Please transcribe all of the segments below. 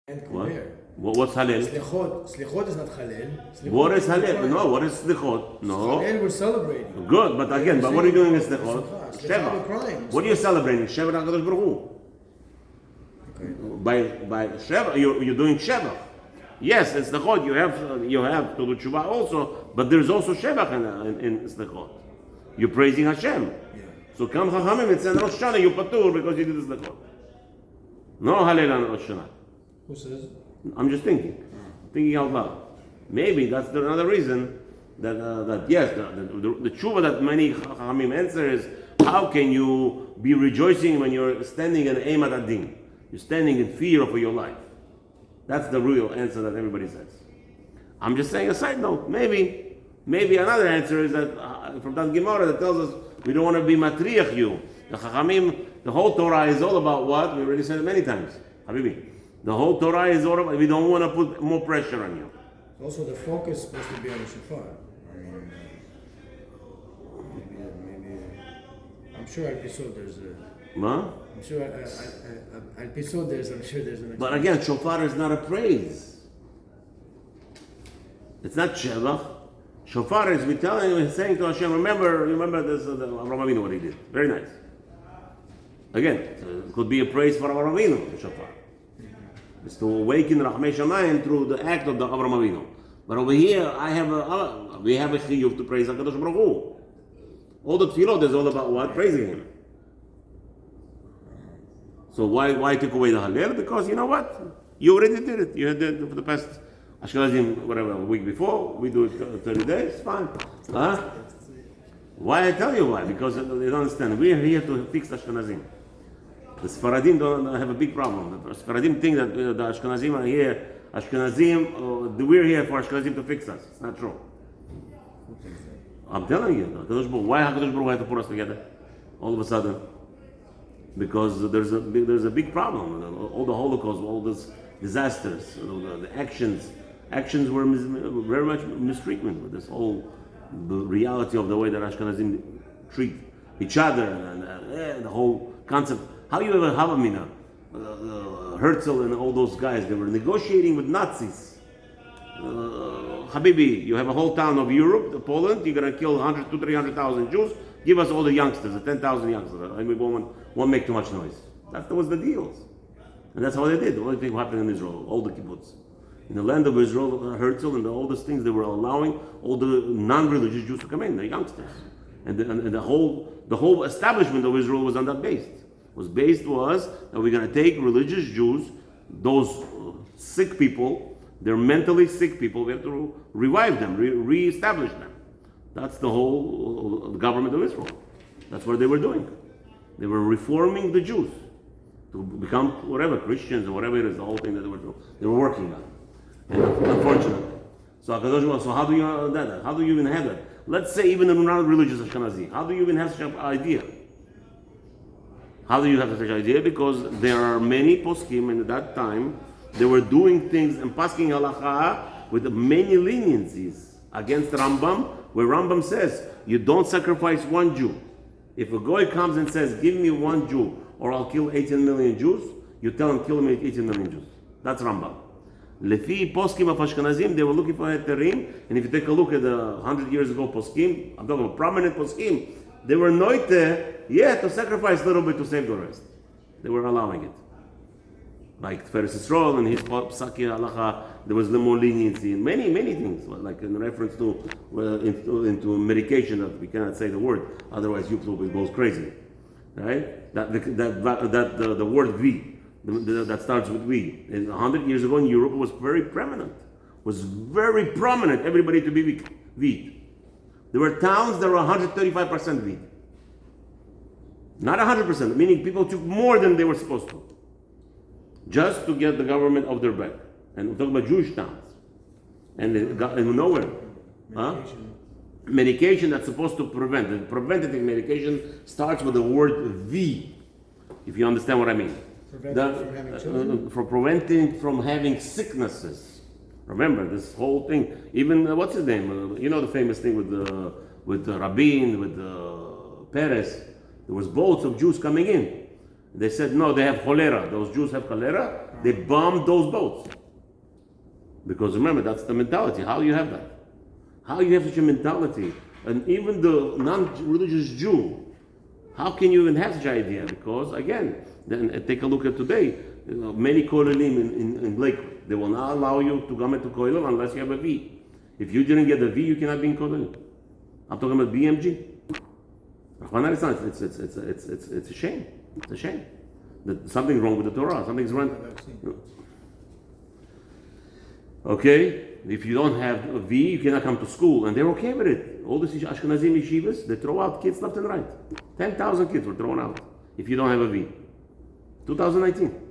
What? Where? What's halal? Slichot is not halal. What is halal? No, what is slichot? No. Halal we're celebrating. Good, but again, but what are you doing in slichot? Sheva. We're crying. What are you celebrating? Sheva HaKadosh Baruch Hu. Okay. By Sheva, you're doing Sheva. Yes, in slichot you have to do tshuva also, but there's also Sheva in slichot. You're praising Hashem. Yeah. So come Chachamim and say Rosh Hashanah you patur because you did the slichot. No halal on Rosh Hashanah. Who says? I'm just thinking out loud. Maybe that's another reason that yes, the tshuva that many Chachamim answer is, how can you be rejoicing when you're standing in Eimat Adin? You're standing in fear for your life. That's the real answer that everybody says. I'm just saying a side note. Maybe another answer is that from that Gemara that tells us we don't want to be matriach you. The Chachamim, the whole Torah is all about what? We already said it many times. Habibi. The whole Torah is all about, we don't want to put more pressure on you. Also, the focus is supposed to be on the shofar. I mean, maybe I'm sure al pisod there's a. Huh? I'm sure al pisod there's. I'm sure there's an. But again, shofar is not a praise. It's not shevach. Shofar is we're saying to Hashem, remember this, Avraham Avinu, what he did. Very nice. Again, it could be a praise for Avraham Avinu, the shofar. It's to awaken Rachmei Shamayim through the act of the Avraham Avinu. But over here, we have a chiyuv to praise HaKadosh Baruch Hu. All the tefillot is all about what? Praising Him. So why take away the halal? Because you know what? You already did it. You did it for the past Ashkenazim, whatever, a week before. We do it 30 days, fine. Huh? Why I tell you why? Because they don't understand. We are here to fix Ashkenazim. The Sephardim don't have a big problem. The Sephardim think that the Ashkenazim are here. We're here for Ashkenazim to fix us. It's not true. I'm telling you, why HaKadosh Baruch Hu had to put us together all of a sudden? Because there's a big problem. All the Holocaust, all these disasters, the actions were very much mistreatment with this whole the reality of the way that Ashkenazim treat each other and the whole concept. How you ever have Herzl and all those guys, they were negotiating with Nazis. Habibi, you have a whole town of Europe, Poland, you're going to kill 100 to 300,000 Jews, give us all the youngsters, the 10,000 youngsters, and we won't make too much noise. That was the deals. And that's how they did. The only thing happened in Israel, all the kibbutz. In the land of Israel, Herzl and all those things, they were allowing all the non-religious Jews to come in, the youngsters. And the whole establishment of Israel was on that base. Was that we're going to take religious Jews, those sick people, they're mentally sick people, we have to revive them, re-establish them. That's the whole government of Israel. That's what they were doing. They were reforming the Jews to become whatever, Christians or whatever it is, the whole thing that they were working on. And unfortunately. So how do you have that? How do you even have that? Let's say even a non-religious Ashkenazi, how do you even have such an idea? How do you have such an idea? Because there are many poskim, and at that time they were doing things and pasking halacha with many leniencies against Rambam, where Rambam says you don't sacrifice one Jew. If a goy comes and says, "Give me one Jew, or I'll kill 18 million Jews," you tell him, "Kill me 18 million Jews." That's Rambam. Lefi poskim of Ashkenazim, they were looking for heterim, and if you take a look at the 100 years ago poskim, I'm talking about prominent poskim, they were noite, to sacrifice a little bit to save the rest. They were allowing it. Like Feres Yisrael and his Psaki Halacha, there was more leniency in many things, like in reference to into medication that we cannot say the word, otherwise YouTube goes crazy, right? The word V that starts with V. 100 years ago in Europe, it was very prominent. Everybody to be V. There were towns that were 135% V. Not 100%, meaning people took more than they were supposed to, just to get the government off their back. And we're talking about Jewish towns. And they got nowhere. Medication that's supposed to prevent. The preventative medication starts with the word V, if you understand what I mean. For preventing from having sicknesses. Remember this whole thing. Even what's his name? You know the famous thing with Rabin, with Peres. There was boats of Jews coming in, They said, no, they have cholera. Those Jews have cholera. They bombed those boats. Because remember, that's the mentality. How do you have that? How you have such a mentality? And even the non-religious Jew, how can you even have such an idea? Because again, then take a look at today. Many kolelim in Lakewood, they will not allow you to come into kollel unless you have a V. If you didn't get a V, you cannot be in kollel. I'm talking about BMG. It's a shame. It's a shame. That something's wrong with the Torah. Something's wrong. Okay? If you don't have a V, you cannot come to school. And they're okay with it. All these Ashkenazim yeshivas, they throw out kids left and right. 10,000 kids were thrown out if you don't have a V. 2019.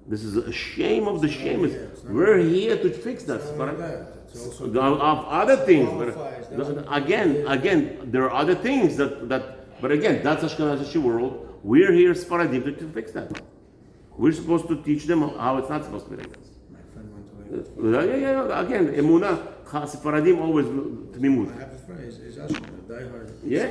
This is a shame of the shame. We're here to fix that. Of other things. Again, there are other things but again, that's Ashkenazi world. We're here, Sephardim, to fix that. We're supposed to teach them how it's not supposed to be like this. Again, Emunah, Sephardim always Tmimut. I have a friend, he's Ashkenaz, diehard. Yeah. I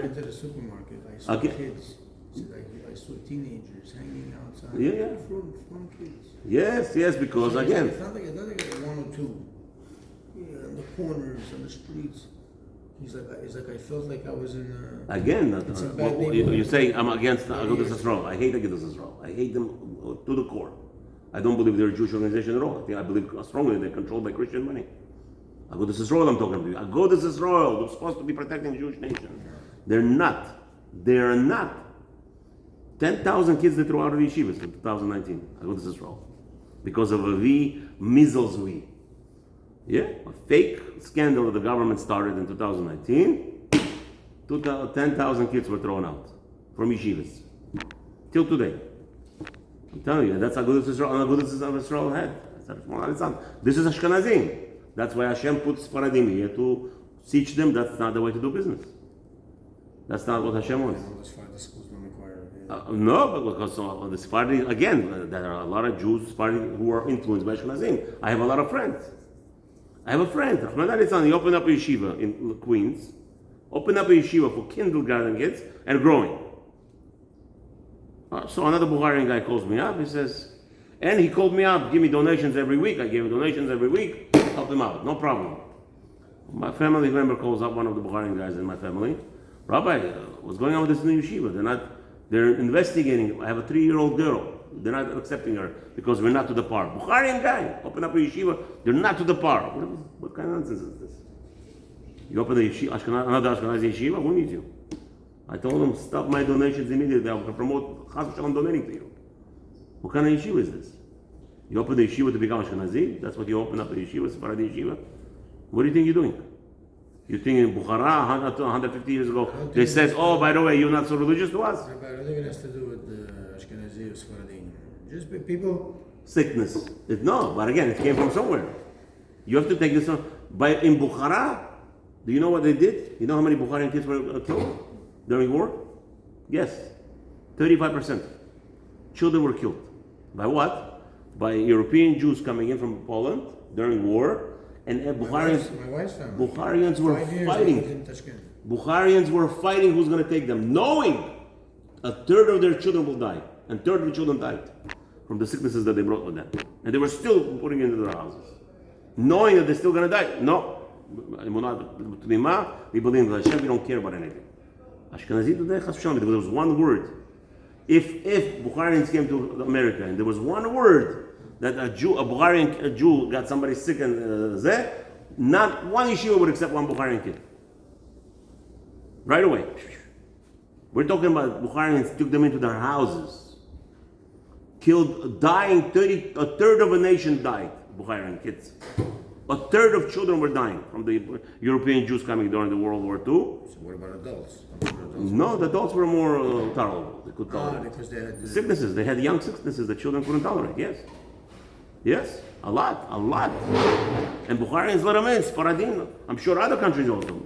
went to the supermarket, I saw kids. I saw teenagers hanging outside. From kids. Yes, because again. It's not like one or two. On the corners, on the streets. He's like I felt like I was in. Again, you're saying I'm against Agudas Yisrael. I hate Agudas Yisrael. I hate them to the core. I don't believe they're a Jewish organization at all. I believe strongly they're controlled by Christian money. Agudas Yisrael, I'm talking about. Agudas Yisrael, they're supposed to be protecting the Jewish nation. They're not. They're not. 10,000 kids they threw out of the yeshivas in 2019. Agudas Yisrael, because of a measles V. Yeah, a fake scandal that the government started in 2019. 10,000 kids were thrown out from yeshivas till today. I'm telling you, that's Agudas Yisrael, and Agudas Yisrael had. This is Ashkenazim. That's why Hashem puts Sephardim here to teach them that's not the way to do business. That's not what Hashem wants. No, but because the Sephardi, again, there are a lot of Jews, Sephardi, who are influenced by Ashkenazim. I have a lot of friends. I have a friend, he opened up a yeshiva in Queens, opened up a yeshiva for kindergarten kids, and growing. So another Bulgarian guy calls me up, he says, and he called me up, give me donations every week. I gave him donations every week, help him out, no problem. My family member calls up one of the Bulgarian guys in my family, Rabbi, what's going on with this new yeshiva? They're investigating. I have a 3-year-old girl. They're not accepting her because we're not to the par. Bulgarian guy, open up a yeshiva, they're not to the par. What kind of nonsense is this? You open a yeshiva, another Ashkenazi yeshiva, who needs you? I told them, stop my donations immediately. I will promote Chas v'Shalom donating to you. What kind of yeshiva is this? You open the yeshiva to become Ashkenazi? That's what you open up a yeshiva, Sephardi yeshiva? What do you think you're doing? You think in Bukhara, 150 years ago, they said, oh, by the way, you're not so religious to us? I don't think it has to do with Ashkenazi or Sephardim. Just people. Sickness. No, but again, it came from somewhere. You have to take this on. In Bukhara, do you know what they did? You know how many Bukharian kids were killed during war? Yes, 35%. Children were killed. By what? By European Jews coming in from Poland during war. And Bukharians were fighting. Bukharians were fighting who's going to take them, knowing a third of their children will die. And a third of the children died from the sicknesses that they brought with them. And they were still putting it into their houses. Knowing that they're still going to die. No. We believe that Hashem, we don't care about anything. Ashkenazi today, there was one word. If Bukharians came to America and there was one word that a Bulgarian Jew got somebody sick and not one yeshiva would accept one Bulgarian kid. Right away. We're talking about Bulgarians took them into their houses. Dying, a third of a nation died, Bulgarian kids. A third of children were dying from the European Jews coming during the World War II. So what about adults? No, the adults were more tolerable. They could tolerate. Because they had sicknesses. They had young sicknesses that children couldn't tolerate, yes. Yes, a lot. And Bukharians let them in, Sephardim. I'm sure other countries also.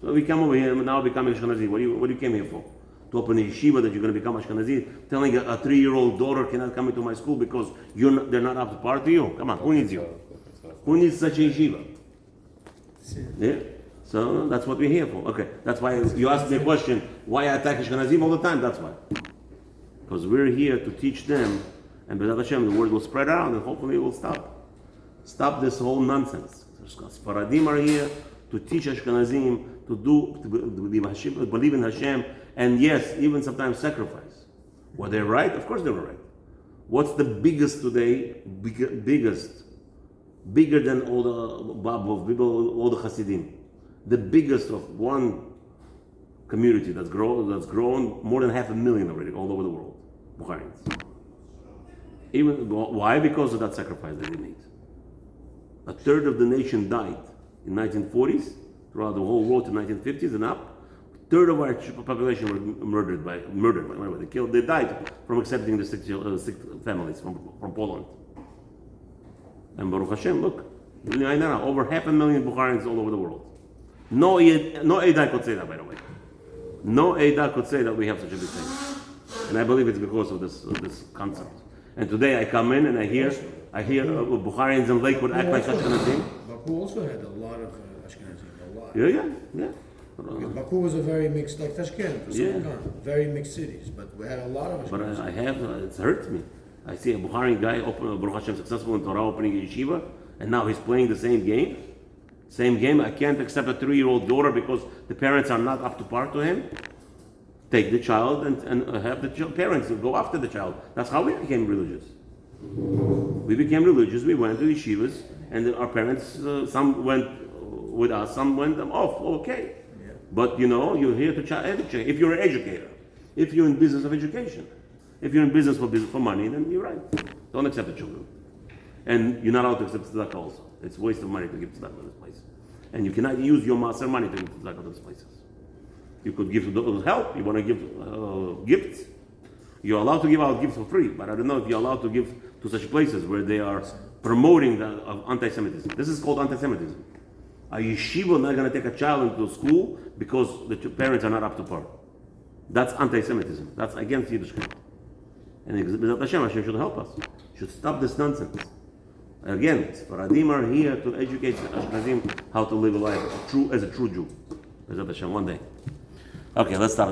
So we come over here and now becoming Ashkenazi. What do you came here for? To open a yeshiva that you're going to become Ashkenazi? Telling a 3-year-old daughter cannot come into my school because they're not up to par to you? Come on, who needs you? Who needs such a yeshiva? Yeah? So that's what we're here for. Okay, that's why you asked me a question, why I attack Ashkenazim all the time, that's why. because we're here to teach them, and B'ezrat Hashem, the word will spread out, and hopefully it will stop this whole nonsense. Sephardim are here to teach Ashkenazim to believe in Hashem, and yes, even sometimes sacrifice. Were they right? Of course they were right. What's the biggest today? Bigger than all the people, all the Hasidim. The biggest of one community that's grown more than 500,000 already all over the world. Bukharians. Even why? Because of that sacrifice that they made. A third of the nation died in 1940s, throughout the whole world to 1950s and up. A third of our population were murdered by whatever they killed. They died from accepting the six families from Poland. And Baruch Hashem, look, over 500,000 Bukharians all over the world. No Eidah could say that, by the way. No Eidah could say that we have such a big thing. And I believe it's because of this concept. And today I come in and I hear Bukharians in Lakewood act like Ashkenazim. Baku also had a lot of Ashkenazim, a lot. Yeah. Baku was a very mixed, like Tashkent, very mixed cities, but we had a lot of Ashkenazim. But it hurts me. I see a Bukharian guy, Baruch Hashem, successful in Torah, opening a yeshiva, and now he's playing the same game. I can't accept a 3-year-old daughter because the parents are not up to par to him. Take the child and have the parents go after the child. That's how we became religious. We became religious. We went to yeshivas, and our parents, some went with us, some went off. Okay, yeah. But you're here to educate. If you're an educator, if you're in business of education, if you're in business for money, then you're right. Don't accept the children, and you're not allowed to accept tzedakah also. It's a waste of money to give tzedakah to this place, and you cannot use your master money to give tzedakah to these places. You could give help. You want to give gifts. You're allowed to give out gifts for free, but I don't know if you're allowed to give to such places where they are promoting anti-Semitism. This is called anti-Semitism. A yeshiva not going to take a child into school because the parents are not up to par. That's anti-Semitism. That's against Yiddishkeit. And B'ezrat Hashem should help us. Should stop this nonsense. Again, Sephardim are here to educate Ashkenazim how to live a life as a true Jew. B'ezrat Hashem, one day. Okay, let's start.